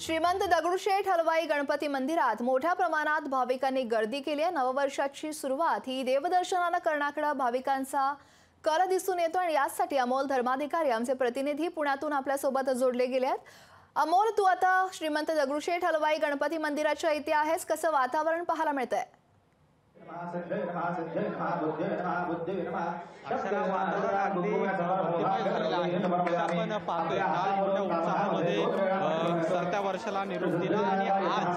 श्रीमंत दगडूशेठ हलवाई गणपती मंदिरात मोठ्या प्रमाणात भाविकांनी गर्दी केली आहे। नववर्षाची सुरुवात ही देवदर्शनाने करण्याकडे भाविकांचा कल दिसून येतो आणि यासाठी अमोल धर्माधिकारी आमचे प्रतिनिधी पुण्यातून आपल्या सोबत जोडले गेले आहेत। अमोल, तू आता श्रीमंत दगडूशेठ हलवाई गणपती मंदिराच्या इथे आहेस, कसं वातावरण पाहायला मिळतंय? आपण पाहतोय काल मोठ्या उत्साहामध्ये सरत्या वर्षाला निरोप दिला आणि आज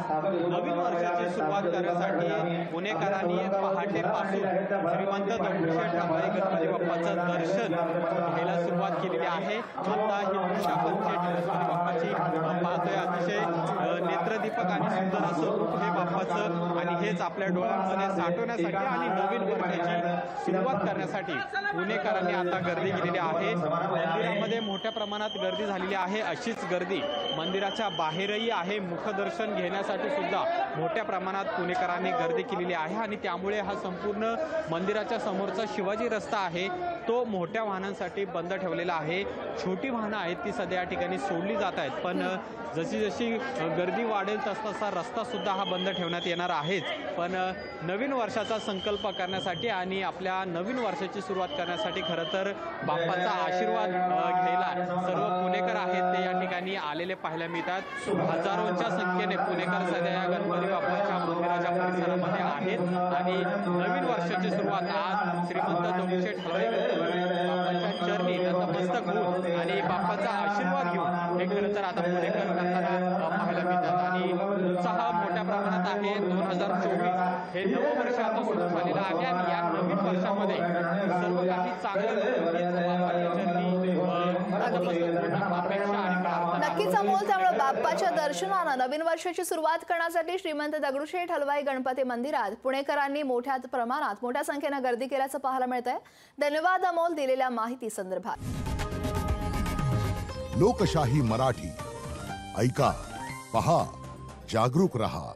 नवीन वर्षाची सुरुवात करण्यासाठी पुणेकरांनी पहाटेपासून श्रीमंत दगडूशेठ हलवाई गणपती बाप्पाचं दर्शन घ्यायला सुरुवात केलेली आहे। आता ही दृश्य आपण थेट गणपती बाप्पाची पाहतोय। अतिशय नेत्रदीपक आणि सुंदर असं रूप हे बाप्पाचं आणि हेच आपल्या डोळ्यांमध्ये साठवण्यासाठी आणि नवीन वर्षाची सुरुवात करण्यासाठी पुणेकरांनी आता गर्दी केलेली आहे। मंदिरामध्ये मोठ्या प्रमाणात गर्दी झालेली आहे। अशीच गर्दी मंदिराच्या बाहेरही आहे। मुखदर्शन घेण्यासाठी सुद्धा मोठ्या प्रमाणात पुणेकरांनी गर्दी केलेली आहे आणि त्यामुळे हा संपूर्ण मंदिराच्या समोरचा शिवाजी रस्ता आहे तो मोठ्या वाहनांसाठी बंद ठेवलेला आहे। छोटी वाहनं आहेत ती सध्या या ठिकाणी सोडली जात आहेत, पण जशी जशी गर्दी वाढेल तसा रस्ता सुद्धा हा बंद ठेवण्यात येणार आहेच। पण नवीन वर्षाचा संकल्प करण्यासाठी आणि आपल्या नवीन वर्षाची सुरुवात करण्यासाठी खरं तर बाप्पाचा आशीर्वाद घ्यायला सर्व पुणेकर आहेत ते या ठिकाणी आलेले पाहायला मिळतात। हजारोंच्या संख्येने पुणेकर सध्या या गणपती बाप्पाच्या मंदिराच्या परिसरामध्ये आहेत आणि नवीन वर्षाची सुरुवात आज श्रीमंत दगडूशेठ हलवाई बाप्पाच्या चरणी नतमस्तक होऊन आणि बाप्पाचा आशीर्वाद घेऊन हे खरं तर आता पुणेकर करताना पाहायला मिळतात आणि उत्साह मोठ्या प्रमाणात आहे। 2024 हे नवं वर्ष आता सुरू झालेलं आहे आणि या नवीन वर्षामध्ये सर्व काही नक्कीच अमोल, त्यामुळे बाप्पाच्या दर्शनानं नवीन वर्षाची सुरुवात करण्यासाठी श्रीमंत दगडूशेठ हलवाई गणपती मंदिरात पुणेकरांनी मोठ्या प्रमाणात मोठ्या संख्येने गर्दी केल्याचं पाहायला मिळतंय। धन्यवाद अमोल दिलेल्या माहिती संदर्भात। लोकशाही मराठी ऐका, पहा, जागरूक रहा।